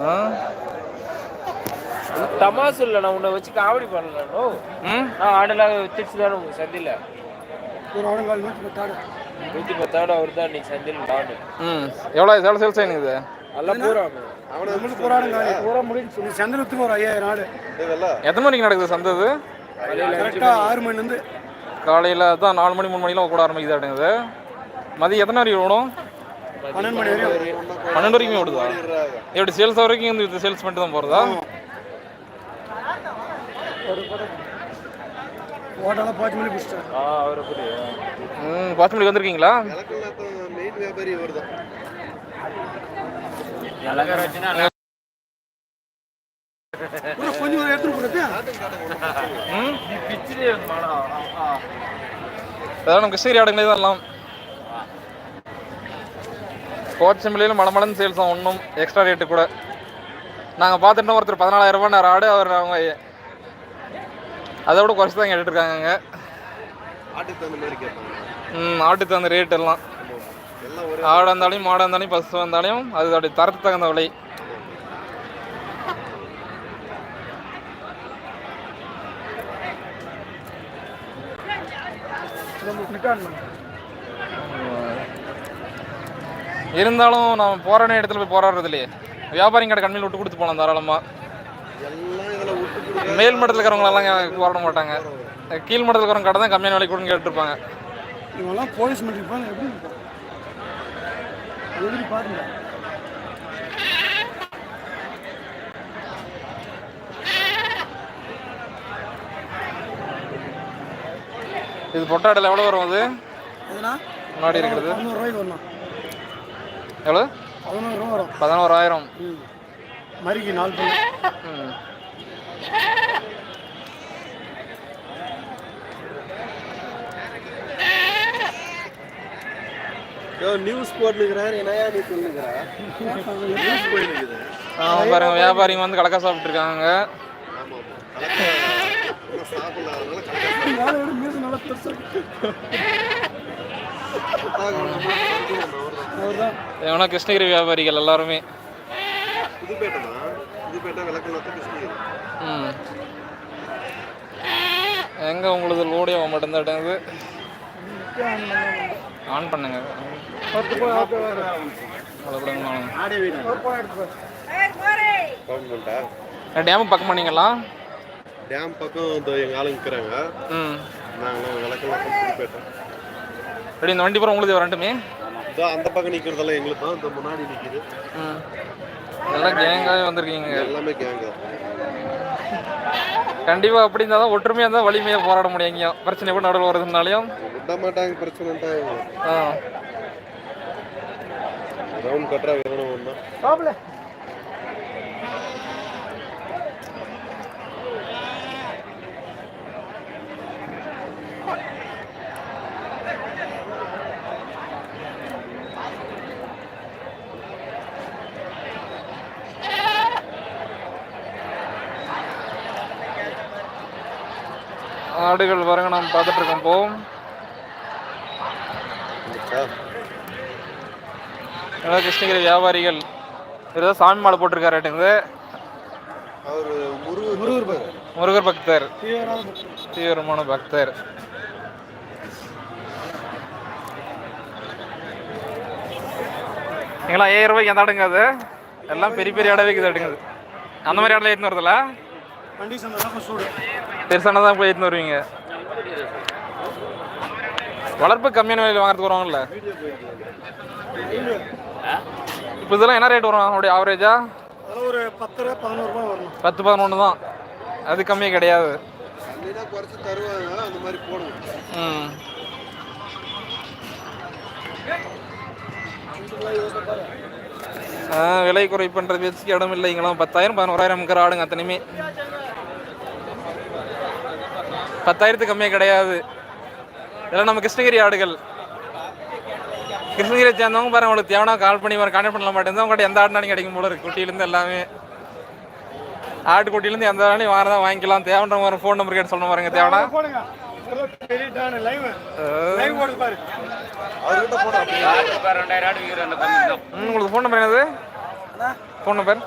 ஆ தமாசு இல்லை, நான் உன்னை வச்சு காமெடி பண்ணலோ. நான் ஆடெல்லாம் வச்சிருச்சு தானே உங்க சந்தையில் ஒரு ஆடுங்கால் 110 110 அவர் தான் இன்னைக்கு சந்தையில் டானு. எவ்வளோ சேல்ஸ் ஆயினுக்குது? எல்லாம் பூராங்க நம்மளுக்கு போராடுங்க பூரா முடிஞ்சு சந்தையில் விற்று ஒரு 5000 ஆடு. எத்தனை மணிக்கு நடக்குது சந்தை? கரெக்டாக 6 மணிலேருந்து காலையில் தான் 4 மணி 3 மணிலாம் கூட ஆரம்பிக்குது ஆடுங்குது. மதியம் எத்தனை வரைக்கும் ஓடும்? 12 மணி வரைக்கும். 12 வரைக்கும் ஓடுதா? எப்படி சேல்ஸ் வரைக்கும் இந்த சேல்ஸ் பண்ணிட்டு தான் போகிறதா? ஓட்டெல்லாம் 5 மணி பிடிச்சிட்டேன். அவரை புரியுது. 5 மணிக்கு வந்திருக்கீங்களா? கொஞ்சம் எடுத்துட்டு போடுறது. அதான் நம்ம கிருஷ்ணகிரி ஆடுங்களே தான் எல்லாம். கோச்சம்பிள்ளையில் மலமலன்னு சேல்ஸ் ஆகும், ஒன்றும் எக்ஸ்ட்ரா ரேட்டு கூட. நாங்கள் பார்த்துட்டோம், ஒருத்தர் 14,000 ரூபாய் ஆடு. அவர் அவங்க அதை விட குறைச்சி தான் கேட்டுருக்காங்க. ஆட்டுக்கு தகுந்த ரேட் எல்லாம். ஆடாக இருந்தாலும் மாடாக இருந்தாலும் பசு வந்தாலும் அது அப்படி தரத்துக்கு தகுந்த விலை. இருந்தாலும் நம்ம போராட இடத்துல போய் போராடுறது இல்லையே. வியாபாரிங்க கடை கண்மையில் விட்டு கொடுத்து போகலாம் தாராளமாக. மேல் மட்டத்தில் இருக்கிறவங்களெல்லாம் போராட மாட்டாங்க. கீழ் மட்டத்தில் இருக்கிறவங்க கடை தான் கம்மியான விலைக்கு கொடுன்னு கேட்டுருப்பாங்க. இவங்கெல்லாம் போலீஸ் பண்ணிருப்பாங்க. எப்படி பாருங்க, இது பொட்டாடில் எவ்வளோ வரும்? அது முன்னாடி இருக்கிறது 11 ரூபாய்க்கு வரணும். எவ்வளோ? 11 ரூபா வரும். 11,000. மரிக்கு 4 பல்லு. நியூஸ் போட்டுக்கிறாரு. என்னையா நீ சொல்லுங்கிற? பாருங்க, வியாபாரிங்க வந்து கலக்கா சாப்பிட்டு இருக்காங்க. எவனா கிருஷ்ணகிரி வியாபாரிகள் எல்லாருமே. எங்க உங்களுக்கு லோடே ஆக மாட்டேங்குது. ஆன் பண்ணுங்க. டேம் பக்கம் பண்ணீங்களா? டேம் பக்கம் எங்க ஆளுங்க இருக்கிறாங்க. ரெடி. இந்த வண்டி பூரா உங்களுக்கு வரட்டுமே. அந்த பக்கம் நிக்கிறதெல்லாம் எங்களுக்கு தான். இந்த முன்னாடி நிக்குது. எல்லாம் கேங்காவே வந்திருக்கீங்க. எல்லாமே கேங்க. கண்டிப்பா அப்படி இருந்தா தான் ஒற்றுமையா இருந்தா வலிமையா போராட முடியும். எங்கேயும் பிரச்சனை கூட நடுவில் வருதுனாலையும் விட மாட்டாங்க. பிரச்சனை ரவுண்ட் கட்டுறா வேணும் ஒண்ணா. ஆடுகள் வரங்க நாம் பார்த்துட்டு இருக்கோம். போவோம். கிருஷ்ணகிரி வியாபாரிகள் ஏதோ சாமி மாலை போட்டிருக்காருட்டுங்குது. முருகர் பக்தர், தீவிரமான பக்தர். நீங்களாம் 5000 ரூபாய்க்கு எந்த ஆடுங்க? அது எல்லாம் பெரிய பெரிய ஆடாக வைக்குது ஆடுங்குது. அந்த மாதிரி ஆடெல்லாம் ஏற்றுன்னு வரதில்ல? பெருசானதான் போய் ஏற்றுன்னு வருவீங்க. வளர்ப்பு கம்மியான விலையில் வாங்குறதுக்கு வருவாங்கல்ல. இப்போ இதெல்லாம் என்ன ரேட் வரும் அப்படியே ஆவரேஜா? ஒரு 10-11 ரூபா வரணும். 10-11 தான். அது கம்மியாக கிடையாது. விலை குறை பண்ணுறது வச்சுக்கு இடம் இல்லைங்களாம். 10,000-11,000 ஆடுங்க அத்தனையுமே. 10,000 கம்மியாக கிடையாது. இதெல்லாம் நம்ம கிருஷ்ணகிரி ஆடுகள். கிருஷ்ணகிரியை சேர்ந்தவங்க பாருங்க, உங்களுக்கு தேவைன்னா கால் பண்ணி வர கான்டாக்ட் பண்ண மாட்டேங்குது. உங்கள்கிட்ட எந்த ஆடுனாலும் கிடைக்கும் போல இருக்கு. குட்டியிலேருந்து எல்லாமே ஆட்டுக்குட்டியிலேருந்து எந்த ஆடையும் வாரதான் வாங்கிக்கலாம். தேவைன்ற மாதிரி ஃபோன் நம்பர் கேட்டு சொல்ல பாருங்க. தேவைன்னா உங்களுக்கு ஃபோன் நம்பர் என்னது? Phone number